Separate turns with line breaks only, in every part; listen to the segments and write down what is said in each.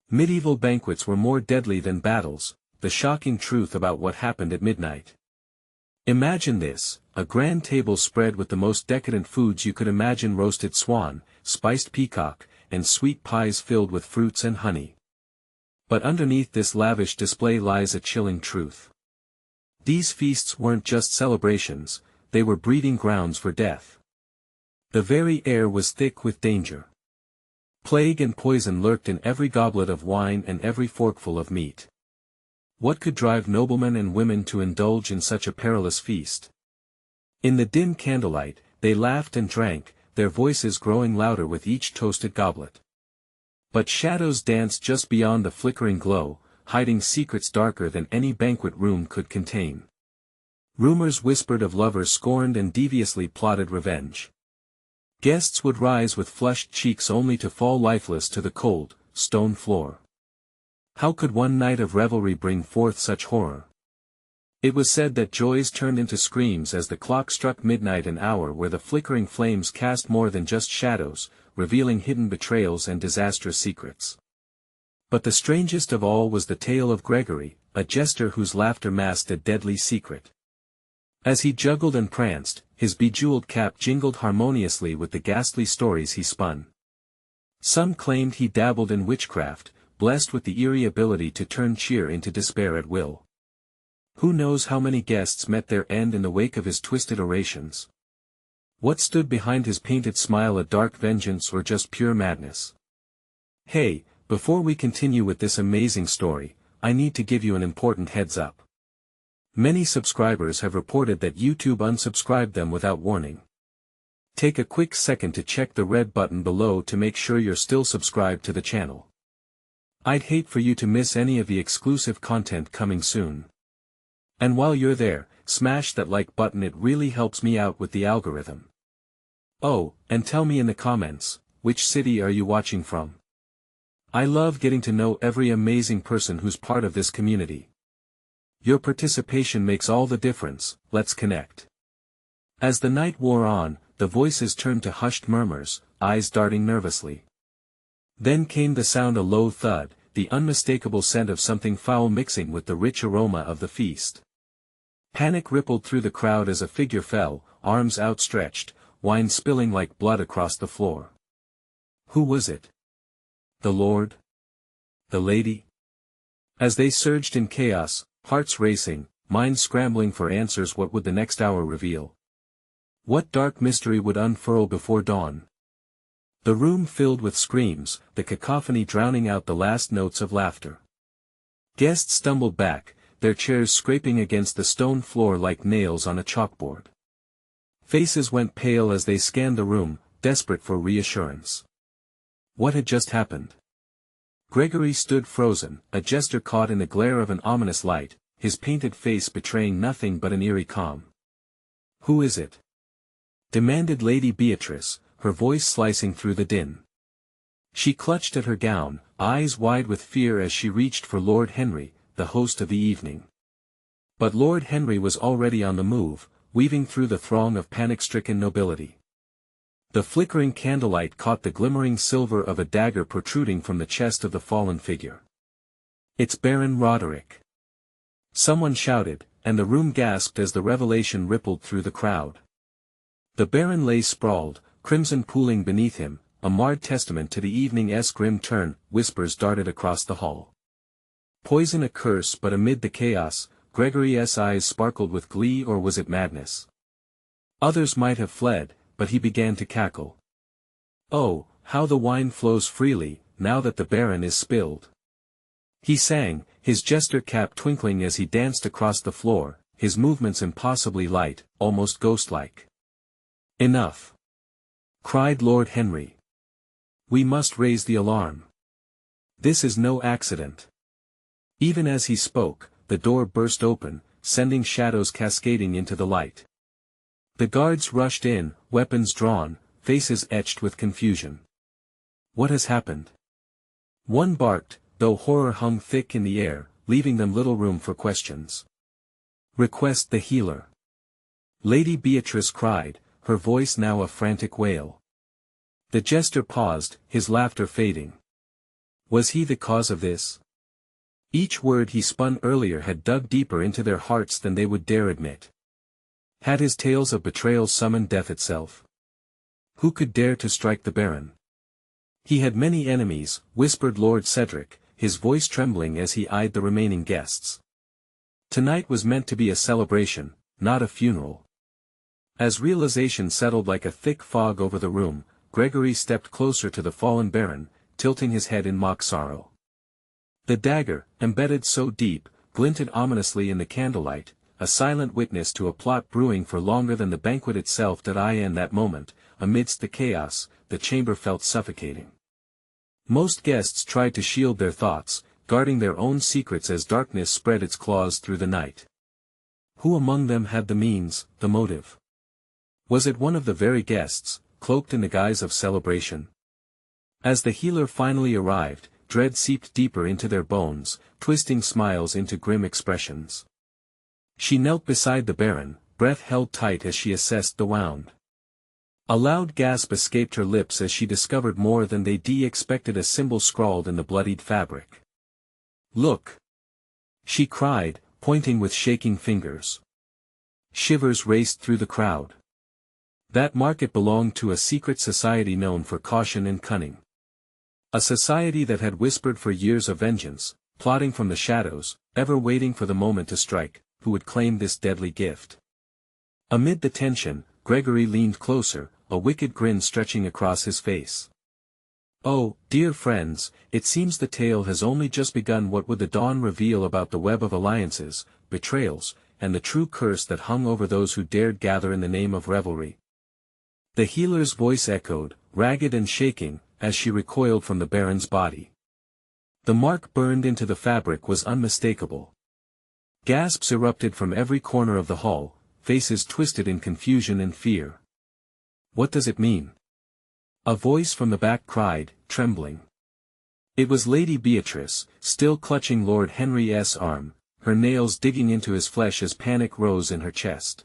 Medieval banquets were more deadly than battles, the shocking truth about what happened at midnight. Imagine this, a grand table spread with the most decadent foods you could imagine: roasted swan, spiced peacock, and sweet pies filled with fruits and honey. But underneath this lavish display lies a chilling truth. These feasts weren't just celebrations, they were breeding grounds for death. The very air was thick with danger. Plague and poison lurked in every goblet of wine and every forkful of meat. What could drive noblemen and women to indulge in such a perilous feast? In the dim candlelight, they laughed and drank, their voices growing louder with each toasted goblet. But shadows danced just beyond the flickering glow, hiding secrets darker than any banquet room could contain. Rumors whispered of lovers scorned and deviously plotted revenge. Guests would rise with flushed cheeks only to fall lifeless to the cold, stone floor. How could one night of revelry bring forth such horror? It was said that joys turned into screams as the clock struck midnight, an hour where the flickering flames cast more than just shadows, revealing hidden betrayals and disastrous secrets. But the strangest of all was the tale of Gregory, a jester whose laughter masked a deadly secret. As he juggled and pranced, his bejeweled cap jingled harmoniously with the ghastly stories he spun. Some claimed he dabbled in witchcraft, blessed with the eerie ability to turn cheer into despair at will. Who knows how many guests met their end in the wake of his twisted orations? What stood behind his painted smile, a dark vengeance or just pure madness? Hey, before we continue with this amazing story, I need to give you an important heads up. Many subscribers have reported that YouTube unsubscribed them without warning. Take a quick second to check the red button below to make sure you're still subscribed to the channel. I'd hate for you to miss any of the exclusive content coming soon. And while you're there, smash that like button, it really helps me out with the algorithm. Oh, and tell me in the comments, which city are you watching from? I love getting to know every amazing person who's part of this community. Your participation makes all the difference. Let's connect. As the night wore on, the voices turned to hushed murmurs, eyes darting nervously. Then came the sound, a low thud, the unmistakable scent of something foul mixing with the rich aroma of the feast. Panic rippled through the crowd as a figure fell, arms outstretched, wine spilling like blood across the floor. Who was it? The Lord? The Lady? As they surged in chaos, hearts racing, minds scrambling for answers, what would the next hour reveal? What dark mystery would unfurl before dawn? The room filled with screams, the cacophony drowning out the last notes of laughter. Guests stumbled back, their chairs scraping against the stone floor like nails on a chalkboard. Faces went pale as they scanned the room, desperate for reassurance. What had just happened? Gregory stood frozen, a jester caught in the glare of an ominous light, his painted face betraying nothing but an eerie calm. Who is it? Demanded Lady Beatrice, her voice slicing through the din. She clutched at her gown, eyes wide with fear as she reached for Lord Henry, the host of the evening. But Lord Henry was already on the move, weaving through the throng of panic-stricken nobility. The flickering candlelight caught the glimmering silver of a dagger protruding from the chest of the fallen figure. "It's Baron Roderick!" Someone shouted, and the room gasped as the revelation rippled through the crowd. The Baron lay sprawled, crimson pooling beneath him, a marred testament to the evening's grim turn. Whispers darted across the hall. Poison, a curse, but amid the chaos, Gregory's eyes sparkled with glee, or was it madness? Others might have fled, but he began to cackle. Oh, how the wine flows freely, now that the Baron is spilled. He sang, his jester cap twinkling as he danced across the floor, his movements impossibly light, almost ghost-like. Enough! Cried Lord Henry. We must raise the alarm. This is no accident. Even as he spoke, the door burst open, sending shadows cascading into the light. The guards rushed in, weapons drawn, faces etched with confusion. What has happened? One barked, though horror hung thick in the air, leaving them little room for questions. Request the healer. Lady Beatrice cried, her voice now a frantic wail. The jester paused, his laughter fading. Was he the cause of this? Each word he spun earlier had dug deeper into their hearts than they would dare admit. Had his tales of betrayal summoned death itself? Who could dare to strike the Baron? He had many enemies, whispered Lord Cedric, his voice trembling as he eyed the remaining guests. Tonight was meant to be a celebration, not a funeral. As realization settled like a thick fog over the room, Gregory stepped closer to the fallen Baron, tilting his head in mock sorrow. The dagger, embedded so deep, glinted ominously in the candlelight, a silent witness to a plot brewing for longer than the banquet itself. In that moment, amidst the chaos, the chamber felt suffocating. Most guests tried to shield their thoughts, guarding their own secrets as darkness spread its claws through the night. Who among them had the means, the motive? Was it one of the very guests, cloaked in the guise of celebration? As the healer finally arrived, dread seeped deeper into their bones, twisting smiles into grim expressions. She knelt beside the Baron, breath held tight as she assessed the wound. A loud gasp escaped her lips as she discovered more than they expected, a symbol scrawled in the bloodied fabric. "Look!" she cried, pointing with shaking fingers. Shivers raced through the crowd. That mark, it belonged to a secret society known for caution and cunning. A society that had whispered for years of vengeance, plotting from the shadows, ever waiting for the moment to strike, who would claim this deadly gift. Amid the tension, Gregory leaned closer, a wicked grin stretching across his face. "Oh, dear friends, it seems the tale has only just begun. What would the dawn reveal about the web of alliances, betrayals, and the true curse that hung over those who dared gather in the name of revelry?" The healer's voice echoed, ragged and shaking, as she recoiled from the Baron's body. The mark burned into the fabric was unmistakable. Gasps erupted from every corner of the hall, faces twisted in confusion and fear. "What does it mean?" a voice from the back cried, trembling. It was Lady Beatrice, still clutching Lord Henry's arm, her nails digging into his flesh as panic rose in her chest.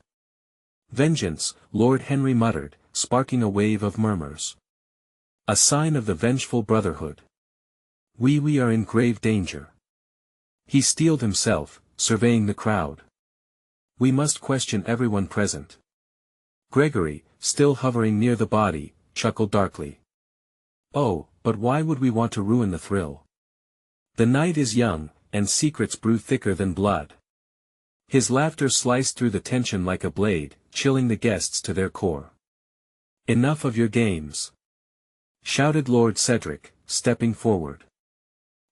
"Vengeance," Lord Henry muttered, sparking a wave of murmurs. "A sign of the vengeful brotherhood. We are in grave danger." He steeled himself, surveying the crowd. "We must question everyone present." Gregory, still hovering near the body, chuckled darkly. "Oh, but why would we want to ruin the thrill? The night is young, and secrets brew thicker than blood." His laughter sliced through the tension like a blade, chilling the guests to their core. "Enough of your games!" shouted Lord Cedric, stepping forward.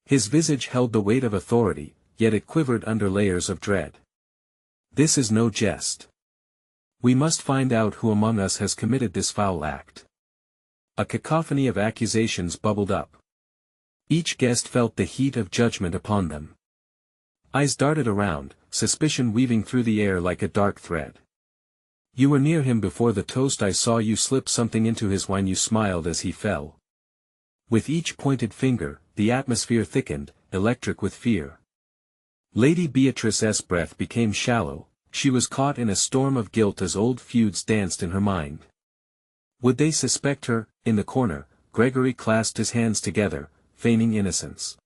His visage held the weight of authority, yet it quivered under layers of dread. "This is no jest. We must find out who among us has committed this foul act." A cacophony of accusations bubbled up. Each guest felt the heat of judgment upon them. Eyes darted around, suspicion weaving through the air like a dark thread. "You were near him before the toast. I saw you slip something into his wine." You smiled as he fell. With each pointed finger, the atmosphere thickened, electric with fear. Lady Beatrice's breath became shallow, she was caught in a storm of guilt as old feuds danced in her mind. Would they suspect her? In the corner, Gregory clasped his hands together, feigning innocence.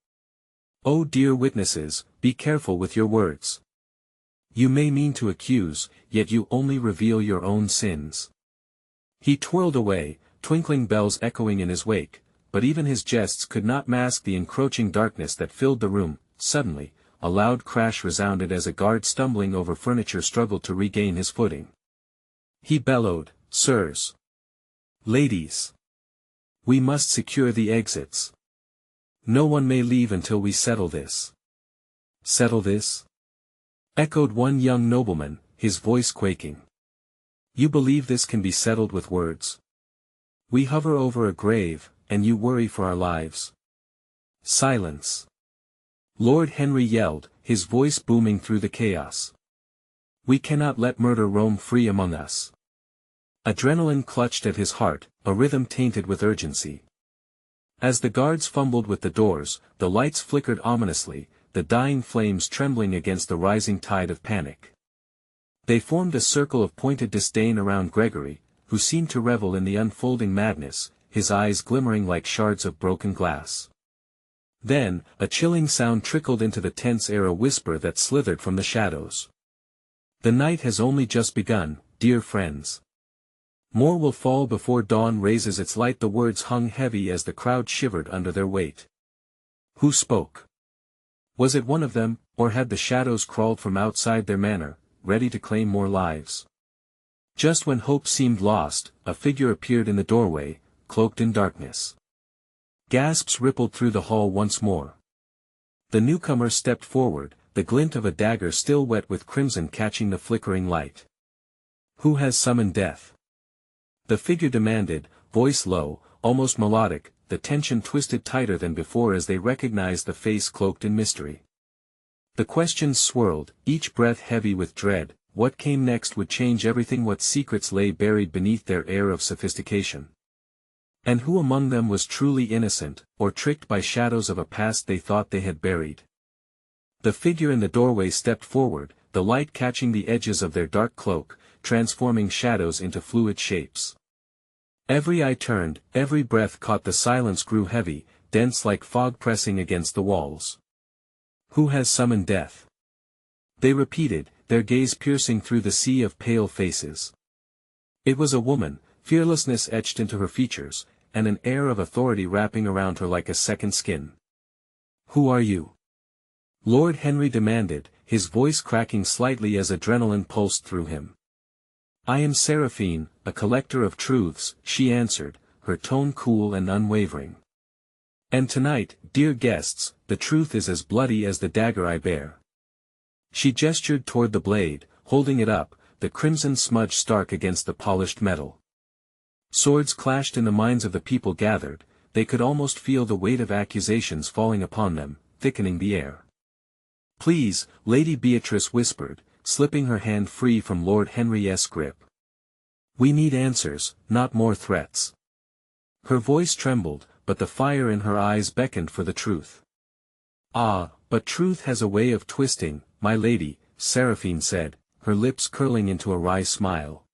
"Oh dear witnesses, be careful with your words. You may mean to accuse, yet you only reveal your own sins." He twirled away, twinkling bells echoing in his wake, but even his jests could not mask the encroaching darkness that filled the room. Suddenly, a loud crash resounded as a guard stumbling over furniture struggled to regain his footing. He bellowed, "Sirs! Ladies! We must secure the exits. No one may leave until we settle this." "Settle this?" echoed one young nobleman, his voice quaking. "You believe this can be settled with words? We hover over a grave, and you worry for our lives." "Silence!" Lord Henry yelled, his voice booming through the chaos. "We cannot let murder roam free among us." Adrenaline clutched at his heart, a rhythm tainted with urgency. As the guards fumbled with the doors, the lights flickered ominously, the dying flames trembling against the rising tide of panic. They formed a circle of pointed disdain around Gregory, who seemed to revel in the unfolding madness, his eyes glimmering like shards of broken glass. Then, a chilling sound trickled into the tense air, a whisper that slithered from the shadows. The night has only just begun, dear friends. More will fall before dawn raises its light. The words hung heavy as the crowd shivered under their weight. Who spoke? Was it one of them, or had the shadows crawled from outside their manor, ready to claim more lives? Just when hope seemed lost, a figure appeared in the doorway, cloaked in darkness. Gasps rippled through the hall once more. The newcomer stepped forward, the glint of a dagger still wet with crimson catching the flickering light. Who has summoned death? The figure demanded, voice low, almost melodic, the tension twisted tighter than before as they recognized the face cloaked in mystery. The questions swirled, each breath heavy with dread. What came next would change everything. What secrets lay buried beneath their air of sophistication? And who among them was truly innocent, or tricked by shadows of a past they thought they had buried? The figure in the doorway stepped forward, the light catching the edges of their dark cloak, transforming shadows into fluid shapes. Every eye turned, every breath caught. The silence grew heavy, dense like fog pressing against the walls. Who has summoned death? They repeated, their gaze piercing through the sea of pale faces. It was a woman, fearlessness etched into her features, and an air of authority wrapping around her like a second skin. Who are you? Lord Henry demanded, his voice cracking slightly as adrenaline pulsed through him. I am Seraphine, a collector of truths, she answered, her tone cool and unwavering. And tonight, dear guests, the truth is as bloody as the dagger I bear. She gestured toward the blade, holding it up, the crimson smudge stark against the polished metal. Swords clashed in the minds of the people gathered, they could almost feel the weight of accusations falling upon them, thickening the air. Please, Lady Beatrice whispered, slipping her hand free from Lord Henry's grip. We need answers, not more threats. Her voice trembled, but the fire in her eyes beckoned for the truth. Ah, but truth has a way of twisting, my lady, Seraphine said, her lips curling into a wry smile.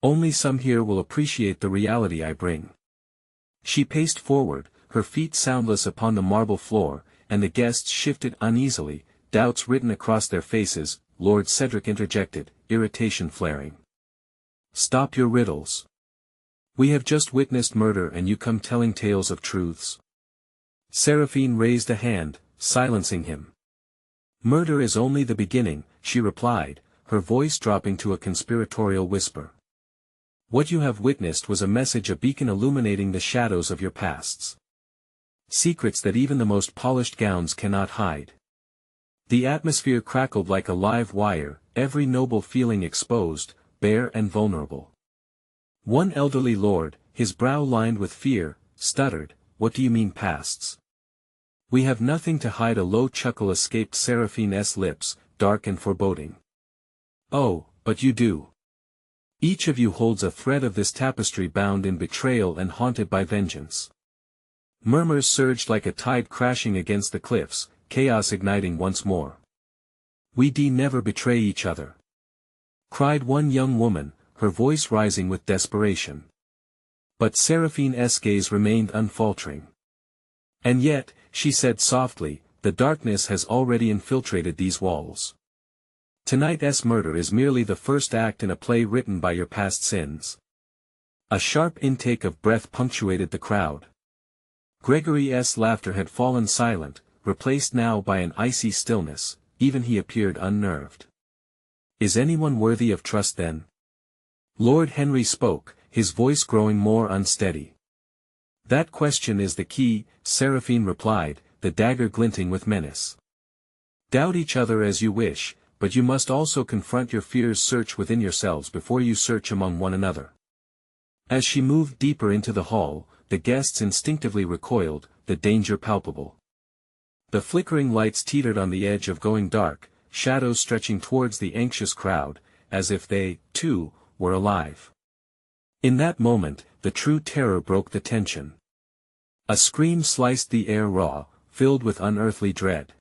Only some here will appreciate the reality I bring. She paced forward, her feet soundless upon the marble floor, and the guests shifted uneasily, doubts written across their faces. Lord Cedric interjected, irritation flaring. Stop your riddles. We have just witnessed murder and you come telling tales of truths. Seraphine raised a hand, silencing him. Murder is only the beginning, she replied, her voice dropping to a conspiratorial whisper. What you have witnessed was a message, a beacon illuminating the shadows of your pasts. Secrets that even the most polished gowns cannot hide. The atmosphere crackled like a live wire, every noble feeling exposed, bare and vulnerable. One elderly lord, his brow lined with fear, stuttered, What do you mean pasts? We have nothing to hide. A low chuckle escaped Seraphine's lips, dark and foreboding. Oh, but you do. Each of you holds a thread of this tapestry bound in betrayal and haunted by vengeance. Murmurs surged like a tide crashing against the cliffs, chaos igniting once more. We never betray each other, cried one young woman, her voice rising with desperation. But Seraphine's gaze remained unfaltering. And yet, she said softly, the darkness has already infiltrated these walls. Tonight's murder is merely the first act in a play written by your past sins. A sharp intake of breath punctuated the crowd. Gregory's laughter had fallen silent, replaced now by an icy stillness, even he appeared unnerved. Is anyone worthy of trust then? Lord Henry spoke, his voice growing more unsteady. That question is the key, Seraphine replied, the dagger glinting with menace. Doubt each other as you wish, but you must also confront your fears. Search within yourselves before you search among one another. As she moved deeper into the hall, the guests instinctively recoiled, the danger palpable. The flickering lights teetered on the edge of going dark, shadows stretching towards the anxious crowd, as if they, too, were alive. In that moment, the true terror broke the tension. A scream sliced the air raw, filled with unearthly dread.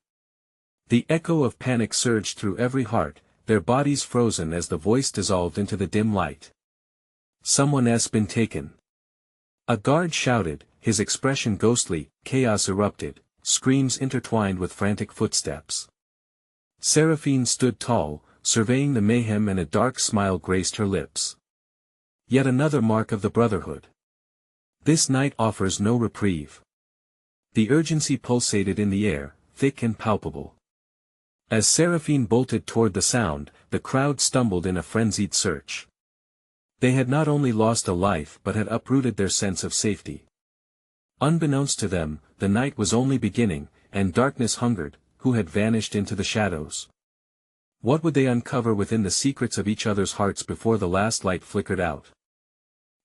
The echo of panic surged through every heart, their bodies frozen as the voice dissolved into the dim light. Someone's been taken. A guard shouted, his expression ghostly. Chaos erupted, screams intertwined with frantic footsteps. Seraphine stood tall, surveying the mayhem, and a dark smile graced her lips. Yet another mark of the Brotherhood. This night offers no reprieve. The urgency pulsated in the air, thick and palpable. As Seraphine bolted toward the sound, the crowd stumbled in a frenzied search. They had not only lost a life but had uprooted their sense of safety. Unbeknownst to them, the night was only beginning, and darkness hungered, who had vanished into the shadows. What would they uncover within the secrets of each other's hearts before the last light flickered out?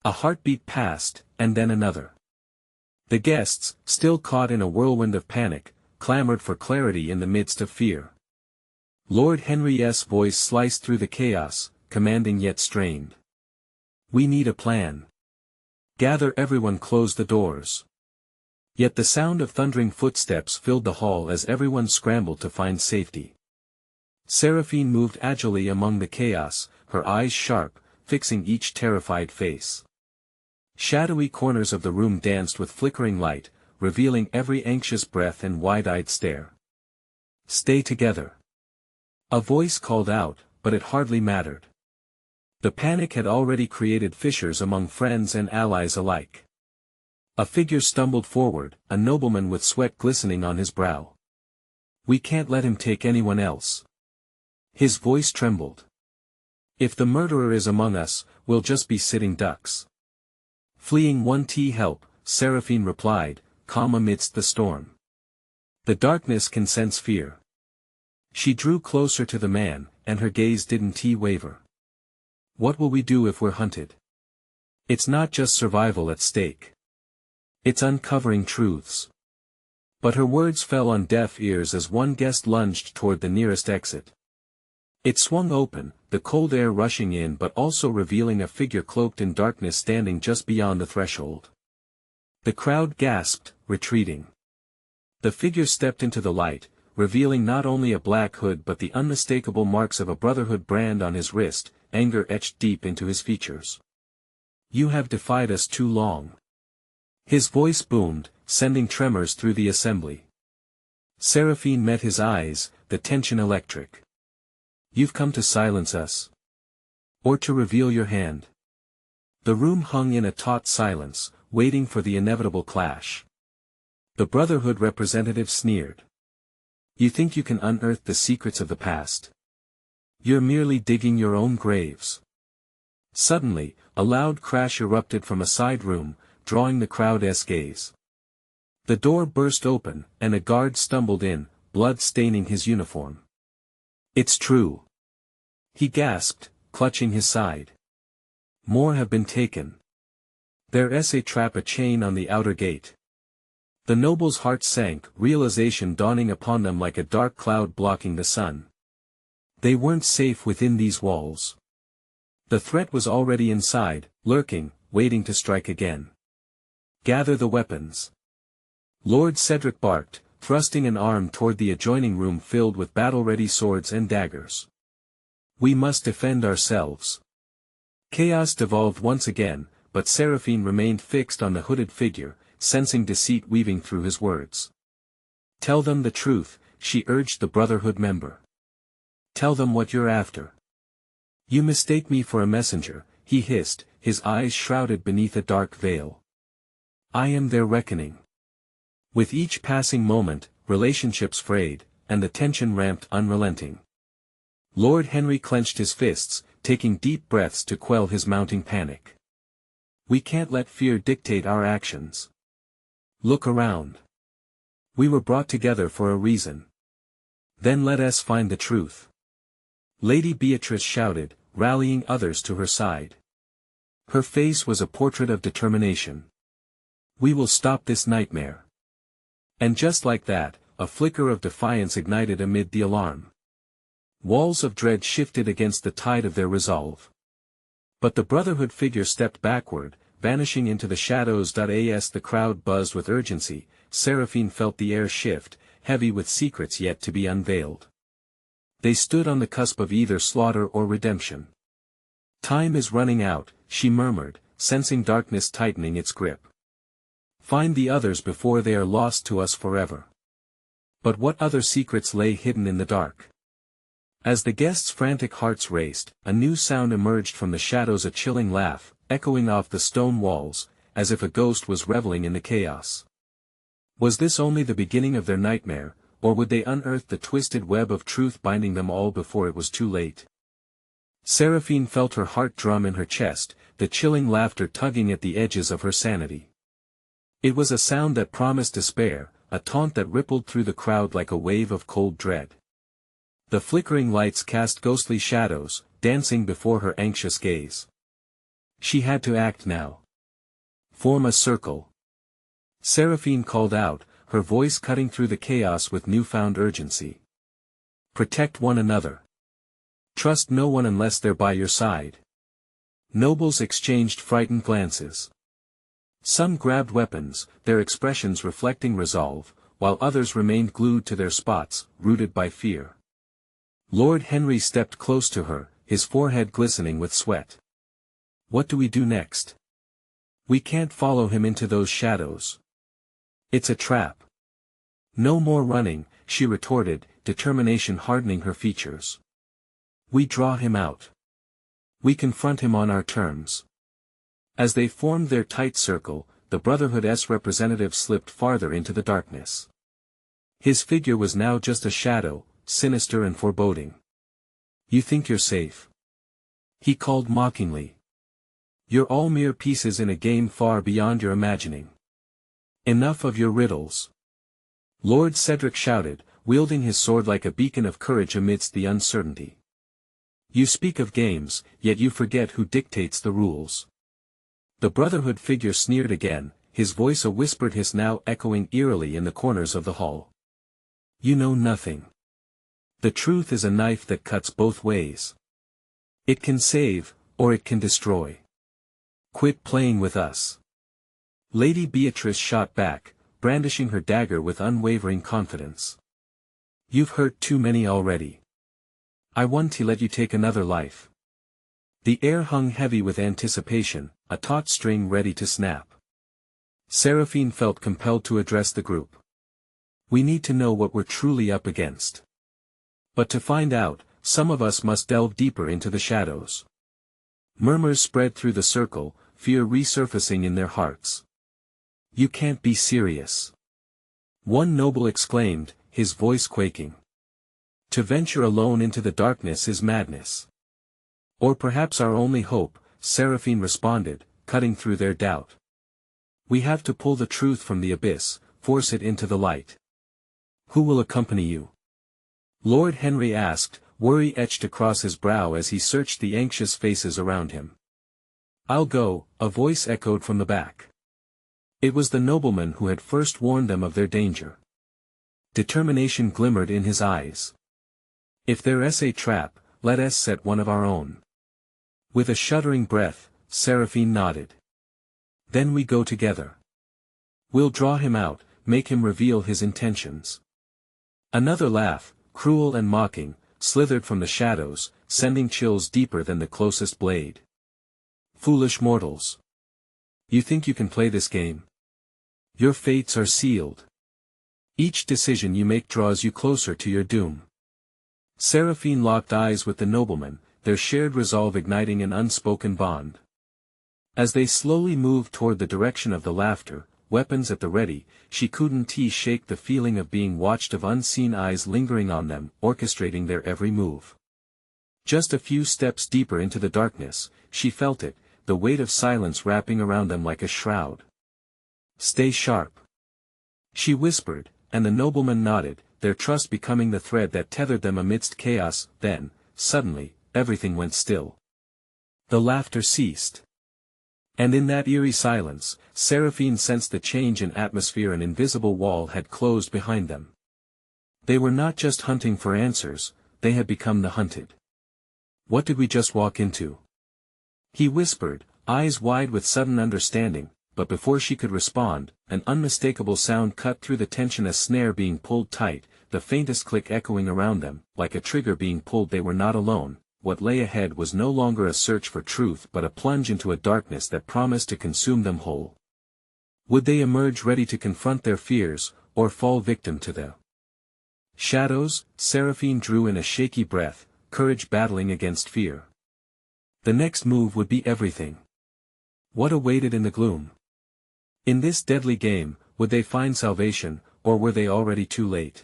A heartbeat passed, and then another. The guests, still caught in a whirlwind of panic, clamored for clarity in the midst of fear. Lord Henry's voice sliced through the chaos, commanding yet strained. "We need a plan. Gather everyone, close the doors." Yet the sound of thundering footsteps filled the hall as everyone scrambled to find safety. Seraphine moved agilely among the chaos, her eyes sharp, fixing each terrified face. Shadowy corners of the room danced with flickering light, revealing every anxious breath and wide-eyed stare. "Stay together." A voice called out, but it hardly mattered. The panic had already created fissures among friends and allies alike. A figure stumbled forward, a nobleman with sweat glistening on his brow. "We can't let him take anyone else." His voice trembled. "If the murderer is among us, we'll just be sitting ducks." "Fleeing one to help," Seraphine replied, calm amidst the storm. "The darkness can sense fear." She drew closer to the man, and her gaze didn't waver. "What will we do if we're hunted? It's not just survival at stake. It's uncovering truths." But her words fell on deaf ears as one guest lunged toward the nearest exit. It swung open, the cold air rushing in but also revealing a figure cloaked in darkness standing just beyond the threshold. The crowd gasped, retreating. The figure stepped into the light, revealing not only a black hood but the unmistakable marks of a Brotherhood brand on his wrist, anger etched deep into his features. "You have defied us too long." His voice boomed, sending tremors through the assembly. Seraphine met his eyes, the tension electric. "You've come to silence us? Or to reveal your hand?" The room hung in a taut silence, waiting for the inevitable clash. The Brotherhood representative sneered. "You think you can unearth the secrets of the past? You're merely digging your own graves." Suddenly, a loud crash erupted from a side room, drawing the crowd's gaze. The door burst open, and a guard stumbled in, blood staining his uniform. "It's true," he gasped, clutching his side. "More have been taken. There's a trap, a chain on the outer gate." The noble's heart sank, realization dawning upon them like a dark cloud blocking the sun. They weren't safe within these walls. The threat was already inside, lurking, waiting to strike again. "Gather the weapons." Lord Cedric barked, thrusting an arm toward the adjoining room filled with battle-ready swords and daggers. "We must defend ourselves." Chaos devolved once again, but Seraphine remained fixed on the hooded figure, sensing deceit weaving through his words. "Tell them the truth," she urged the Brotherhood member. "Tell them what you're after." "You mistake me for a messenger," he hissed, his eyes shrouded beneath a dark veil. "I am their reckoning." With each passing moment, relationships frayed, and the tension ramped unrelenting. Lord Henry clenched his fists, taking deep breaths to quell his mounting panic. "We can't let fear dictate our actions. Look around. We were brought together for a reason. Then let us find the truth." Lady Beatrice shouted, rallying others to her side. Her face was a portrait of determination. "We will stop this nightmare." And just like that, a flicker of defiance ignited amid the alarm. Walls of dread shifted against the tide of their resolve. But the Brotherhood figure stepped backward, vanishing into the shadows. As the crowd buzzed with urgency, Seraphine felt the air shift, heavy with secrets yet to be unveiled. They stood on the cusp of either slaughter or redemption. "Time is running out," she murmured, sensing darkness tightening its grip. "Find the others before they are lost to us forever." But what other secrets lay hidden in the dark? As the guests' frantic hearts raced, a new sound emerged from the shadows, a chilling laugh, echoing off the stone walls, as if a ghost was reveling in the chaos. Was this only the beginning of their nightmare, or would they unearth the twisted web of truth binding them all before it was too late? Seraphine felt her heart drum in her chest, the chilling laughter tugging at the edges of her sanity. It was a sound that promised despair, a taunt that rippled through the crowd like a wave of cold dread. The flickering lights cast ghostly shadows, dancing before her anxious gaze. She had to act now. Form a circle. Seraphine called out, her voice cutting through the chaos with newfound urgency. Protect one another. Trust no one unless they're by your side. Nobles exchanged frightened glances. Some grabbed weapons, their expressions reflecting resolve, while others remained glued to their spots, rooted by fear. Lord Henry stepped close to her, his forehead glistening with sweat. What do we do next? We can't follow him into those shadows. It's a trap. No more running, she retorted, determination hardening her features. We draw him out. We confront him on our terms. As they formed their tight circle, the Brotherhood's representative slipped farther into the darkness. His figure was now just a shadow, sinister and foreboding. You think you're safe? He called mockingly. You're all mere pieces in a game far beyond your imagining. Enough of your riddles. Lord Cedric shouted, wielding his sword like a beacon of courage amidst the uncertainty. You speak of games, yet you forget who dictates the rules. The Brotherhood figure sneered again, his voice a whispered hiss now echoing eerily in the corners of the hall. You know nothing. The truth is a knife that cuts both ways. It can save, or it can destroy. Quit playing with us. Lady Beatrice shot back, brandishing her dagger with unwavering confidence. You've hurt too many already. I want to let you take another life. The air hung heavy with anticipation, a taut string ready to snap. Seraphine felt compelled to address the group. We need to know what we're truly up against. But to find out, some of us must delve deeper into the shadows. Murmurs spread through the circle, fear resurfacing in their hearts. You can't be serious. One noble exclaimed, his voice quaking. To venture alone into the darkness is madness. Or perhaps our only hope, Seraphine responded, cutting through their doubt. We have to pull the truth from the abyss, force it into the light. Who will accompany you? Lord Henry asked, worry etched across his brow as he searched the anxious faces around him. I'll go, a voice echoed from the back. It was the nobleman who had first warned them of their danger. Determination glimmered in his eyes. If there's a trap, let us set one of our own. With a shuddering breath, Seraphine nodded. Then we go together. We'll draw him out, make him reveal his intentions. Another laugh, cruel and mocking, slithered from the shadows, sending chills deeper than the closest blade. Foolish mortals. You think you can play this game? Your fates are sealed. Each decision you make draws you closer to your doom. Seraphine locked eyes with the nobleman, their shared resolve igniting an unspoken bond. As they slowly moved toward the direction of the laughter, weapons at the ready, she couldn't shake the feeling of being watched, of unseen eyes lingering on them, orchestrating their every move. Just a few steps deeper into the darkness, she felt it, the weight of silence wrapping around them like a shroud. Stay sharp. She whispered, and the nobleman nodded, their trust becoming the thread that tethered them amidst chaos. Then, suddenly, everything went still. The laughter ceased. And in that eerie silence, Seraphine sensed the change in atmosphere. An invisible wall had closed behind them. They were not just hunting for answers, they had become the hunted. What did we just walk into? He whispered, eyes wide with sudden understanding, but before she could respond, an unmistakable sound cut through the tension, a snare being pulled tight, the faintest click echoing around them, like a trigger being pulled. They were not alone. What lay ahead was no longer a search for truth but a plunge into a darkness that promised to consume them whole. Would they emerge ready to confront their fears, or fall victim to them? Shadows, Seraphine drew in a shaky breath, courage battling against fear. The next move would be everything. What awaited in the gloom? In this deadly game, would they find salvation, or were they already too late?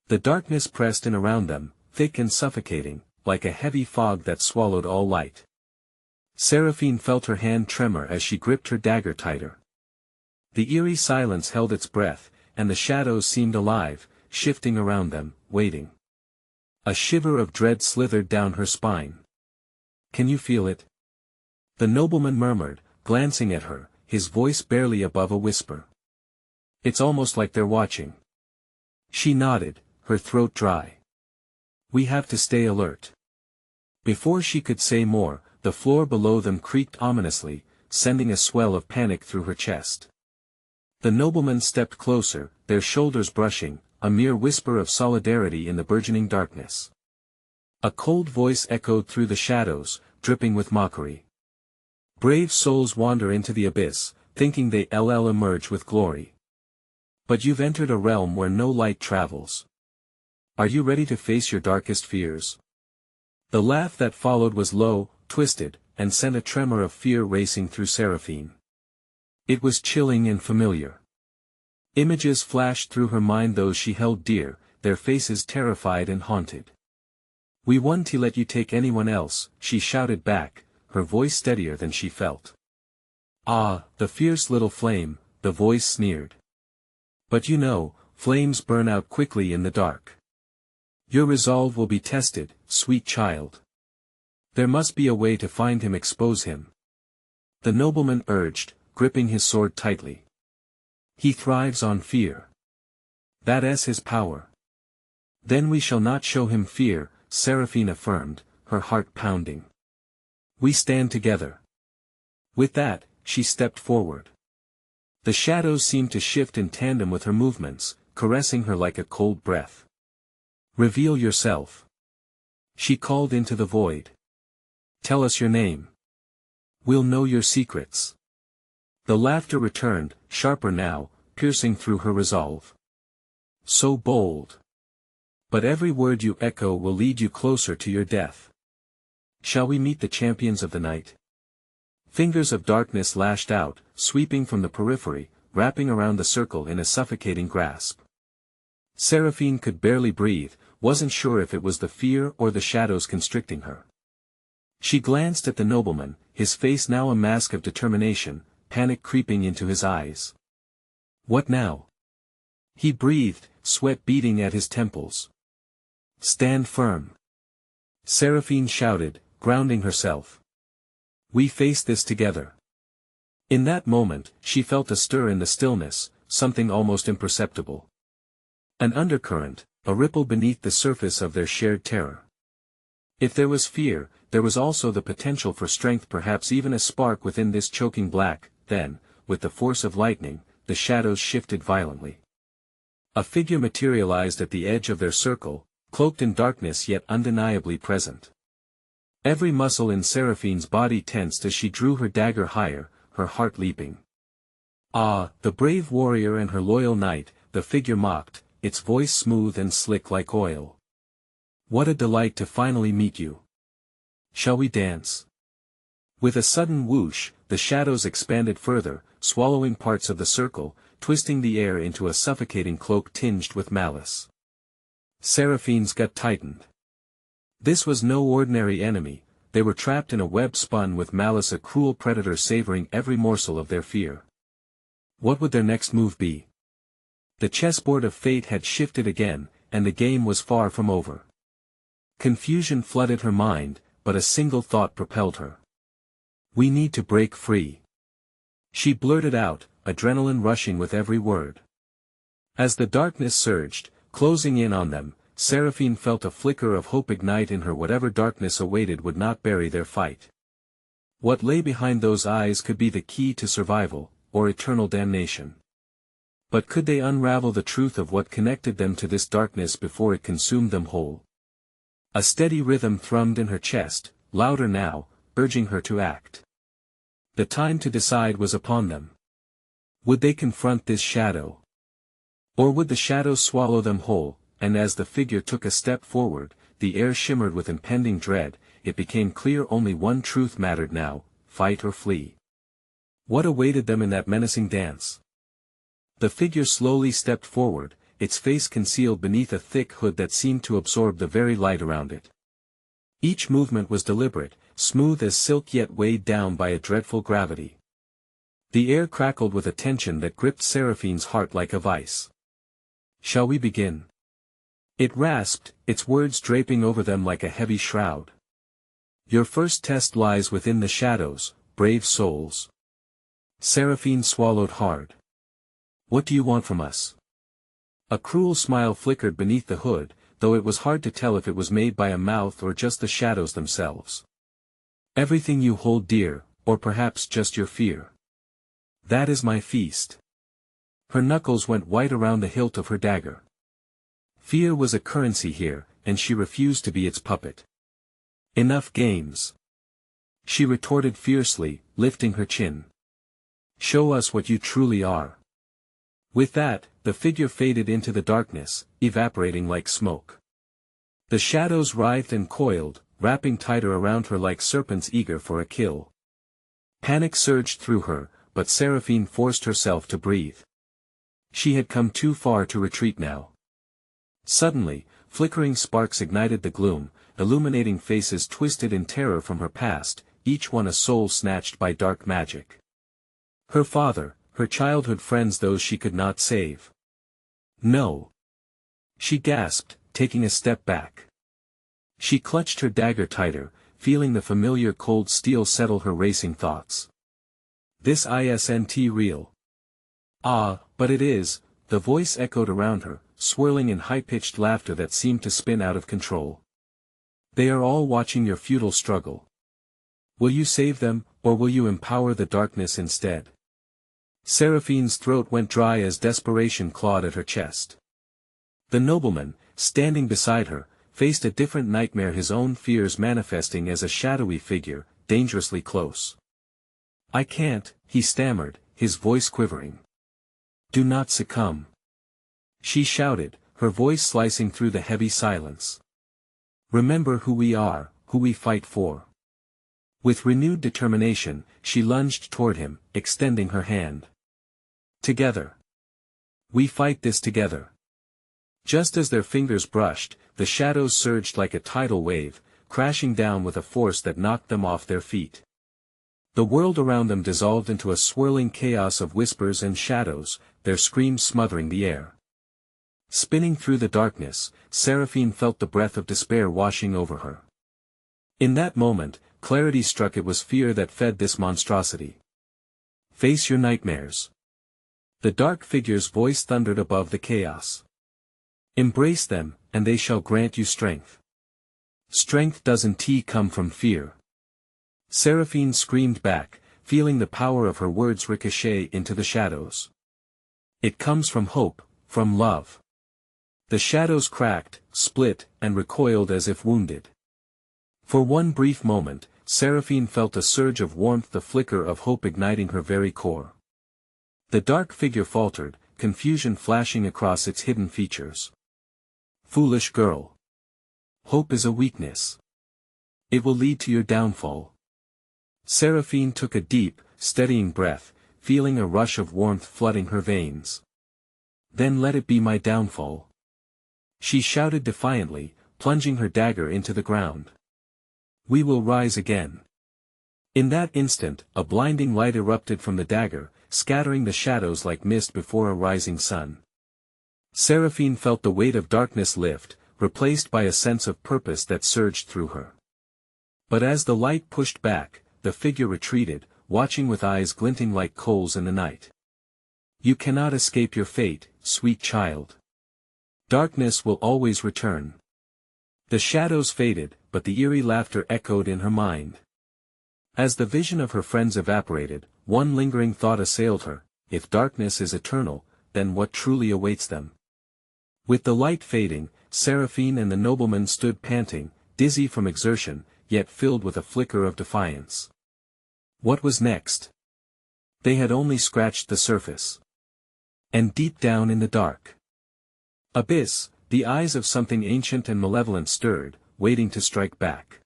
The darkness pressed in around them, thick and suffocating, like a heavy fog that swallowed all light. Seraphine felt her hand tremor as she gripped her dagger tighter. The eerie silence held its breath, and the shadows seemed alive, shifting around them, waiting. A shiver of dread slithered down her spine. "Can you feel it?" the nobleman murmured, glancing at her, his voice barely above a whisper. "It's almost like they're watching." She nodded, her throat dry. "We have to stay alert." Before she could say more, the floor below them creaked ominously, sending a swell of panic through her chest. The noblemen stepped closer, their shoulders brushing, a mere whisper of solidarity in the burgeoning darkness. A cold voice echoed through the shadows, dripping with mockery. "Brave souls wander into the abyss, thinking they'll emerge with glory. But you've entered a realm where no light travels. Are you ready to face your darkest fears?" The laugh that followed was low, twisted, and sent a tremor of fear racing through Seraphine. It was chilling and familiar. Images flashed through her mind, those she held dear, their faces terrified and haunted. "We won't let you take anyone else," she shouted back, her voice steadier than she felt. "Ah, the fierce little flame," the voice sneered. "But you know, flames burn out quickly in the dark. Your resolve will be tested, sweet child. There must be a way to find him, expose him," the nobleman urged, gripping his sword tightly. "He thrives on fear. That's his power." "Then we shall not show him fear," Seraphine affirmed, her heart pounding. "We stand together." With that, she stepped forward. The shadows seemed to shift in tandem with her movements, caressing her like a cold breath. "Reveal yourself," she called into the void. "Tell us your name. We'll know your secrets." The laughter returned, sharper now, piercing through her resolve. "So bold. But every word you echo will lead you closer to your death. Shall we meet the champions of the night?" Fingers of darkness lashed out, sweeping from the periphery, wrapping around the circle in a suffocating grasp. Seraphine could barely breathe, wasn't sure if it was the fear or the shadows constricting her. She glanced at the nobleman, his face now a mask of determination, panic creeping into his eyes. "What now?" he breathed, sweat beading at his temples. "Stand firm," Seraphine shouted, grounding herself. "We face this together." In that moment, she felt a stir in the stillness, something almost imperceptible. An undercurrent, a ripple beneath the surface of their shared terror. If there was fear, there was also the potential for strength, perhaps even a spark within this choking black. Then, with the force of lightning, the shadows shifted violently. A figure materialized at the edge of their circle, cloaked in darkness yet undeniably present. Every muscle in Seraphine's body tensed as she drew her dagger higher, her heart leaping. "Ah, the brave warrior and her loyal knight," the figure mocked, its voice smooth and slick like oil. "What a delight to finally meet you. Shall we dance?" With a sudden whoosh, the shadows expanded further, swallowing parts of the circle, twisting the air into a suffocating cloak tinged with malice. Seraphine's gut tightened. This was no ordinary enemy, they were trapped in a web spun with malice, a cruel predator savoring every morsel of their fear. What would their next move be? The chessboard of fate had shifted again, and the game was far from over. Confusion flooded her mind, but a single thought propelled her. "We need to break free," she blurted out, adrenaline rushing with every word. As the darkness surged, closing in on them, Seraphine felt a flicker of hope ignite in her. Whatever darkness awaited would not bury their fight. What lay behind those eyes could be the key to survival, or eternal damnation. But could they unravel the truth of what connected them to this darkness before it consumed them whole? A steady rhythm thrummed in her chest, louder now, urging her to act. The time to decide was upon them. Would they confront this shadow? Or would the shadow swallow them whole, and as the figure took a step forward, the air shimmered with impending dread. It became clear only one truth mattered now: fight or flee. What awaited them in that menacing dance? The figure slowly stepped forward, its face concealed beneath a thick hood that seemed to absorb the very light around it. Each movement was deliberate, smooth as silk yet weighed down by a dreadful gravity. The air crackled with a tension that gripped Seraphine's heart like a vice. "Shall we begin?" It rasped, its words draping over them like a heavy shroud. "Your first test lies within the shadows, brave souls." Seraphine swallowed hard. "What do you want from us?" A cruel smile flickered beneath the hood, though it was hard to tell if it was made by a mouth or just the shadows themselves. "Everything you hold dear, or perhaps just your fear. That is my feast." Her knuckles went white around the hilt of her dagger. Fear was a currency here, and she refused to be its puppet. "Enough games," she retorted fiercely, lifting her chin. "Show us what you truly are." With that, the figure faded into the darkness, evaporating like smoke. The shadows writhed and coiled, wrapping tighter around her like serpents eager for a kill. Panic surged through her, but Seraphine forced herself to breathe. She had come too far to retreat now. Suddenly, flickering sparks ignited the gloom, illuminating faces twisted in terror from her past, each one a soul snatched by dark magic. Her father, her childhood friends, those she could not save. "No!" she gasped, taking a step back. She clutched her dagger tighter, feeling the familiar cold steel settle her racing thoughts. "This isn't real." "Ah, but it is," the voice echoed around her, swirling in high-pitched laughter that seemed to spin out of control. "They are all watching your futile struggle. Will you save them, or will you empower the darkness instead?" Seraphine's throat went dry as desperation clawed at her chest. The nobleman, standing beside her, faced a different nightmare, his own fears manifesting as a shadowy figure, dangerously close. "I can't," he stammered, his voice quivering. "Do not succumb," she shouted, her voice slicing through the heavy silence. "Remember who we are, who we fight for." With renewed determination, she lunged toward him, extending her hand. "Together. We fight this together." Just as their fingers brushed, the shadows surged like a tidal wave, crashing down with a force that knocked them off their feet. The world around them dissolved into a swirling chaos of whispers and shadows, their screams smothering the air. Spinning through the darkness, Seraphine felt the breath of despair washing over her. In that moment, clarity struck. It was fear that fed this monstrosity. "Face your nightmares." The dark figure's voice thundered above the chaos. "Embrace them, and they shall grant you strength. Strength doesn't come from fear." Seraphine screamed back, feeling the power of her words ricochet into the shadows. "It comes from hope, from love." The shadows cracked, split, and recoiled as if wounded. For one brief moment, Seraphine felt a surge of warmth, the flicker of hope igniting her very core. The dark figure faltered, confusion flashing across its hidden features. "Foolish girl. Hope is a weakness. It will lead to your downfall." Seraphine took a deep, steadying breath, feeling a rush of warmth flooding her veins. "Then let it be my downfall," she shouted defiantly, plunging her dagger into the ground. "We will rise again." In that instant, a blinding light erupted from the dagger, scattering the shadows like mist before a rising sun. Seraphine felt the weight of darkness lift, replaced by a sense of purpose that surged through her. But as the light pushed back, the figure retreated, watching with eyes glinting like coals in the night. "You cannot escape your fate, sweet child. Darkness will always return." The shadows faded, but the eerie laughter echoed in her mind. As the vision of her friends evaporated, one lingering thought assailed her: if darkness is eternal, then what truly awaits them? With the light fading, Seraphine and the nobleman stood panting, dizzy from exertion, yet filled with a flicker of defiance. What was next? They had only scratched the surface. And deep down in the dark abyss, The eyes of something ancient and malevolent stirred, waiting to strike back.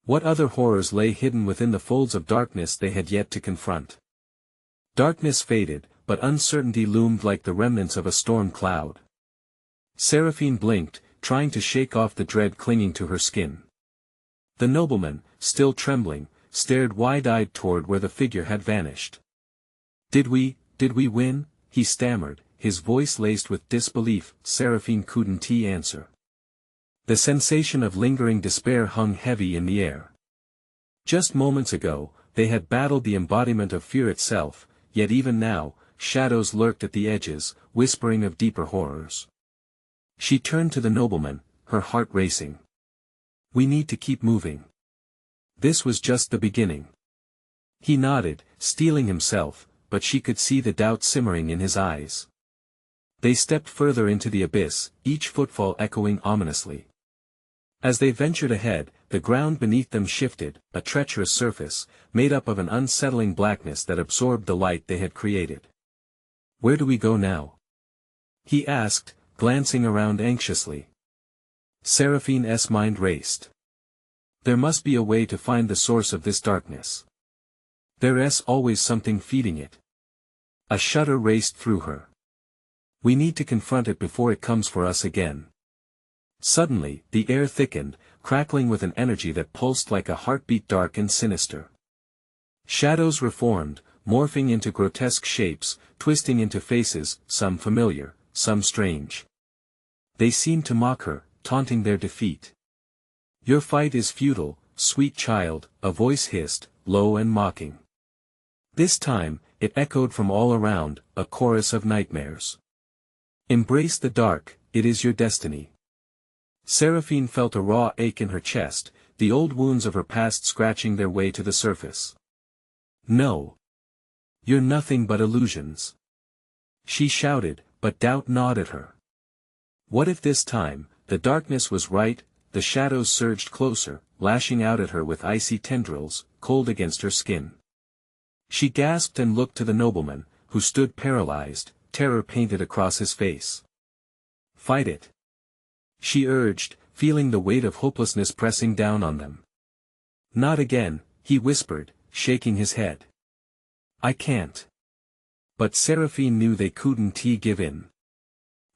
What other horrors lay hidden within the folds of darkness they had yet to confront? Darkness faded, but uncertainty loomed like the remnants of a storm cloud. Seraphine blinked, trying to shake off the dread clinging to her skin. The nobleman, still trembling, stared wide-eyed toward where the figure had vanished. Did we win?" he stammered, his voice laced with disbelief. Seraphine couldn't answer. The sensation of lingering despair hung heavy in the air. Just moments ago, they had battled the embodiment of fear itself, yet even now, shadows lurked at the edges, whispering of deeper horrors. She turned to the nobleman, her heart racing. "We need to keep moving. This was just the beginning." He nodded, steeling himself, but she could see the doubt simmering in his eyes. They stepped further into the abyss, each footfall echoing ominously. As they ventured ahead, the ground beneath them shifted, a treacherous surface, made up of an unsettling blackness that absorbed the light they had created. "Where do we go now?" he asked, glancing around anxiously. Seraphine's mind raced. There must be a way to find the source of this darkness. There's always something feeding it. A shudder raced through her. "We need to confront it before it comes for us again." Suddenly, the air thickened, crackling with an energy that pulsed like a heartbeat, dark and sinister. Shadows reformed, morphing into grotesque shapes, twisting into faces, some familiar, some strange. They seemed to mock her, taunting their defeat. "Your fight is futile, sweet child," a voice hissed, low and mocking. This time, it echoed from all around, a chorus of nightmares. "Embrace the dark, it is your destiny." Seraphine felt a raw ache in her chest, the old wounds of her past scratching their way to the surface. "No. You're nothing but illusions," she shouted, but doubt gnawed at her. What if this time, the darkness was right? The shadows surged closer, lashing out at her with icy tendrils, cold against her skin. She gasped and looked to the nobleman, who stood paralyzed, terror painted across his face. "Fight it," she urged, feeling the weight of hopelessness pressing down on them. "Not again," he whispered, shaking his head. "I can't." But Seraphine knew they couldn't give in.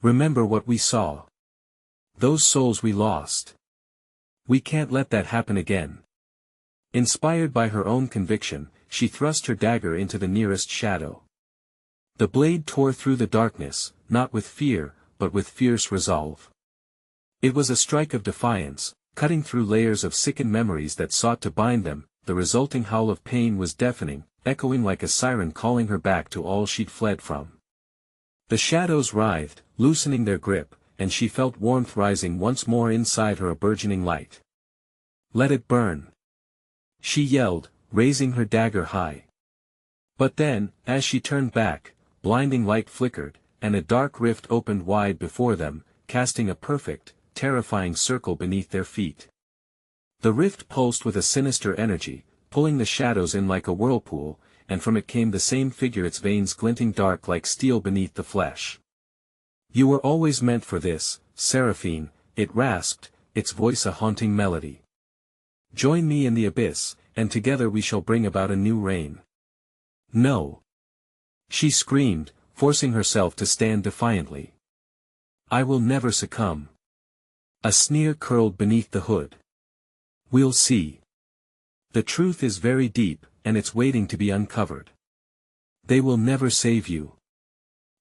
"Remember what we saw. Those souls we lost. We can't let that happen again." Inspired by her own conviction, she thrust her dagger into the nearest shadow. The blade tore through the darkness, not with fear, but with fierce resolve. It was a strike of defiance, cutting through layers of sickened memories that sought to bind them. The resulting howl of pain was deafening, echoing like a siren calling her back to all she'd fled from. The shadows writhed, loosening their grip, and she felt warmth rising once more inside her, a burgeoning light. "Let it burn!" she yelled, raising her dagger high. But then, as she turned back, blinding light flickered, and a dark rift opened wide before them, casting a perfect, terrifying circle beneath their feet. The rift pulsed with a sinister energy, pulling the shadows in like a whirlpool, and from it came the same figure, its veins glinting dark like steel beneath the flesh. "You were always meant for this, Seraphine," it rasped, its voice a haunting melody. "Join me in the abyss, and together we shall bring about a new reign." "No!" she screamed, forcing herself to stand defiantly. "I will never succumb." A sneer curled beneath the hood. "We'll see. The truth is very deep, and it's waiting to be uncovered. They will never save you."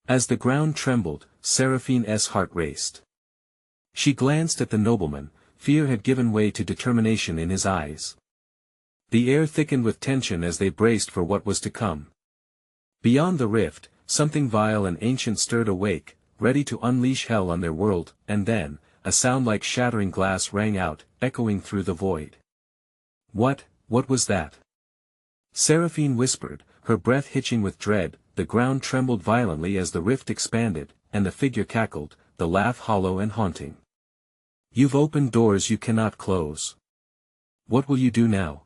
As the ground trembled, Seraphine's heart raced. She glanced at the nobleman. Fear had given way to determination in his eyes. The air thickened with tension as they braced for what was to come. Beyond the rift, something vile and ancient stirred awake, ready to unleash hell on their world, and then, a sound like shattering glass rang out, echoing through the void. What was that?" Seraphine whispered, her breath hitching with dread. The ground trembled violently as the rift expanded, and the figure cackled, the laugh hollow and haunting. "You've opened doors you cannot close. What will you do now?"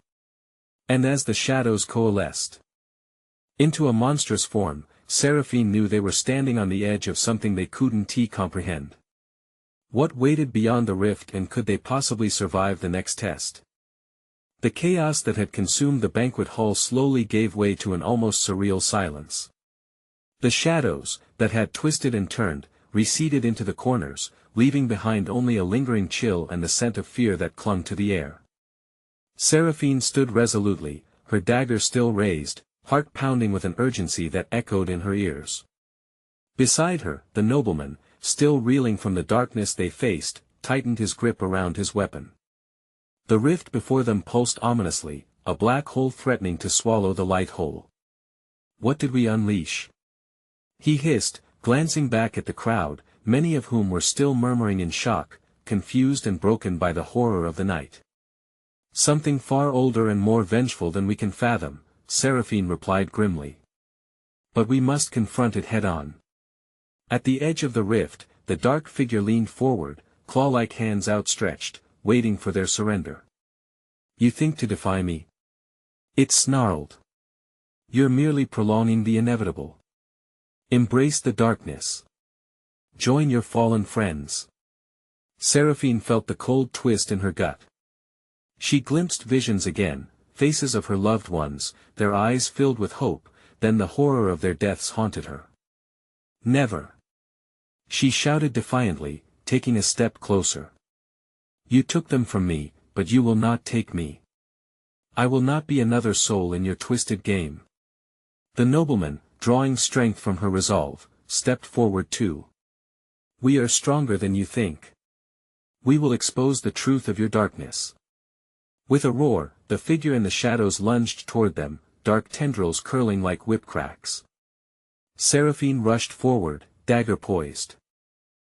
And as the shadows coalesced into a monstrous form, Seraphine knew they were standing on the edge of something they couldn't comprehend. What waited beyond the rift, and could they possibly survive the next test? The chaos that had consumed the banquet hall slowly gave way to an almost surreal silence. The shadows, that had twisted and turned, receded into the corners, leaving behind only a lingering chill and the scent of fear that clung to the air. Seraphine stood resolutely, her dagger still raised, heart pounding with an urgency that echoed in her ears. Beside her, the nobleman, still reeling from the darkness they faced, tightened his grip around his weapon. The rift before them pulsed ominously, a black hole threatening to swallow the light whole. What did we unleash? He hissed, glancing back at the crowd, many of whom were still murmuring in shock, confused and broken by the horror of the night. Something far older and more vengeful than we can fathom, Seraphine replied grimly. But we must confront it head-on. At the edge of the rift, the dark figure leaned forward, claw-like hands outstretched, waiting for their surrender. You think to defy me? It snarled. You're merely prolonging the inevitable. Embrace the darkness. Join your fallen friends. Seraphine felt the cold twist in her gut. She glimpsed visions again, faces of her loved ones, their eyes filled with hope, then the horror of their deaths haunted her. Never. She shouted defiantly, taking a step closer. You took them from me, but you will not take me. I will not be another soul in your twisted game. The nobleman, drawing strength from her resolve, stepped forward too. We are stronger than you think. We will expose the truth of your darkness. With a roar, the figure in the shadows lunged toward them, dark tendrils curling like whip cracks. Seraphine rushed forward, dagger poised.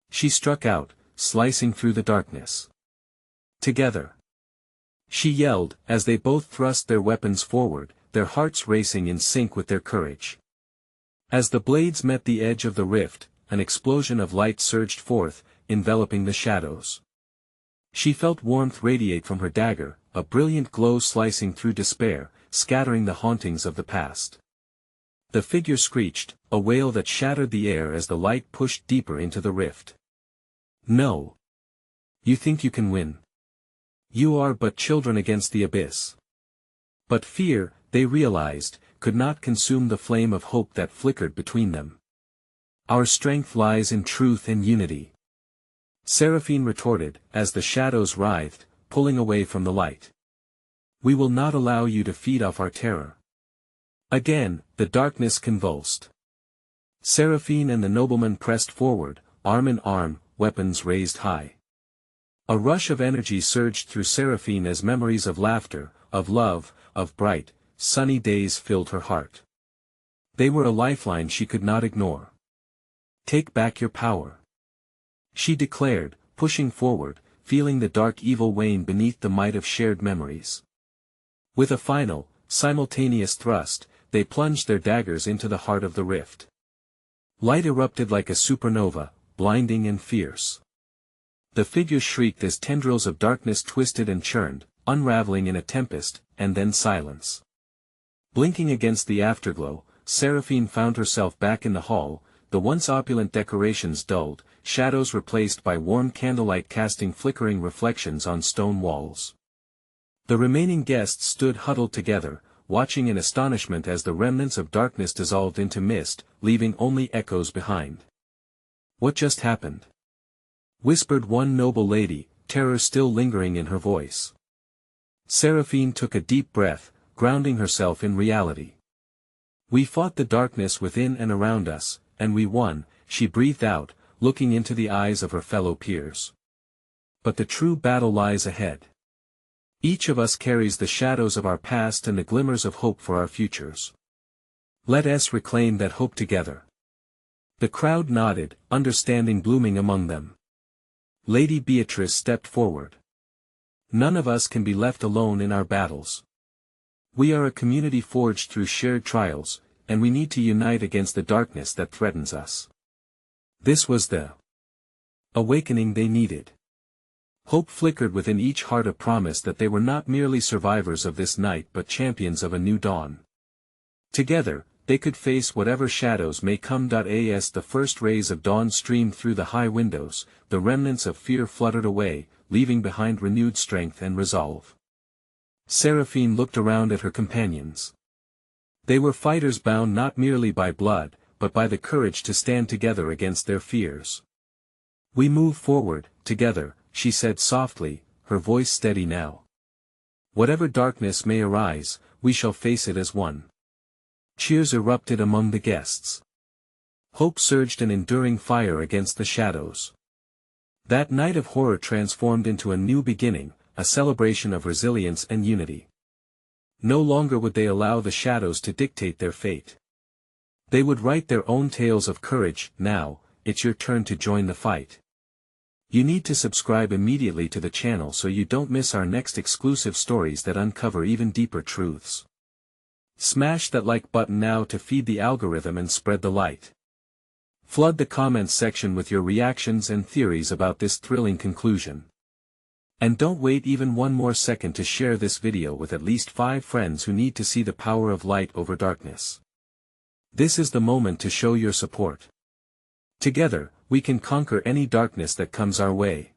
She struck out, slicing through the darkness. Together. She yelled, as they both thrust their weapons forward, their hearts racing in sync with their courage. As the blades met the edge of the rift, an explosion of light surged forth, enveloping the shadows. She felt warmth radiate from her dagger, a brilliant glow slicing through despair, scattering the hauntings of the past. The figure screeched, a wail that shattered the air as the light pushed deeper into the rift. No. You think you can win? You are but children against the abyss. But fear, they realized, could not consume the flame of hope that flickered between them. Our strength lies in truth and unity. Seraphine retorted, as the shadows writhed, pulling away from the light. We will not allow you to feed off our terror. Again, the darkness convulsed. Seraphine and the nobleman pressed forward, arm in arm, weapons raised high. A rush of energy surged through Seraphine as memories of laughter, of love, of bright, sunny days filled her heart. They were a lifeline she could not ignore. Take back your power. She declared, pushing forward, feeling the dark evil wane beneath the might of shared memories. With a final, simultaneous thrust, they plunged their daggers into the heart of the rift. Light erupted like a supernova, blinding and fierce. The figure shrieked as tendrils of darkness twisted and churned, unraveling in a tempest, and then silence. Blinking against the afterglow, Seraphine found herself back in the hall, the once opulent decorations dulled, shadows replaced by warm candlelight casting flickering reflections on stone walls. The remaining guests stood huddled together, watching in astonishment as the remnants of darkness dissolved into mist, leaving only echoes behind. What just happened? Whispered one noble lady, terror still lingering in her voice. Seraphine took a deep breath, grounding herself in reality. We fought the darkness within and around us, and we won, she breathed out, looking into the eyes of her fellow peers. But the true battle lies ahead. Each of us carries the shadows of our past and the glimmers of hope for our futures. Let us reclaim that hope together. The crowd nodded, understanding blooming among them. Lady Beatrice stepped forward. None of us can be left alone in our battles. We are a community forged through shared trials, and we need to unite against the darkness that threatens us. This was the awakening they needed. Hope flickered within each heart, a promise that they were not merely survivors of this night but champions of a new dawn. Together, They could face whatever shadows may come. As the first rays of dawn streamed through the high windows, the remnants of fear fluttered away, leaving behind renewed strength and resolve. Seraphine looked around at her companions. They were fighters bound not merely by blood, but by the courage to stand together against their fears. "We move forward, together," she said softly, her voice steady now. "Whatever darkness may arise, we shall face it as one." Cheers erupted among the guests. Hope surged an enduring fire against the shadows. That night of horror transformed into a new beginning, a celebration of resilience and unity. No longer would they allow the shadows to dictate their fate. They would write their own tales of courage. Now, it's your turn to join the fight. You need to subscribe immediately to the channel so you don't miss our next exclusive stories that uncover even deeper truths. Smash that like button now to feed the algorithm and spread the light. Flood the comments section with your reactions and theories about this thrilling conclusion. And don't wait even one more second to share this video with at least 5 friends who need to see the power of light over darkness. This is the moment to show your support. Together, we can conquer any darkness that comes our way.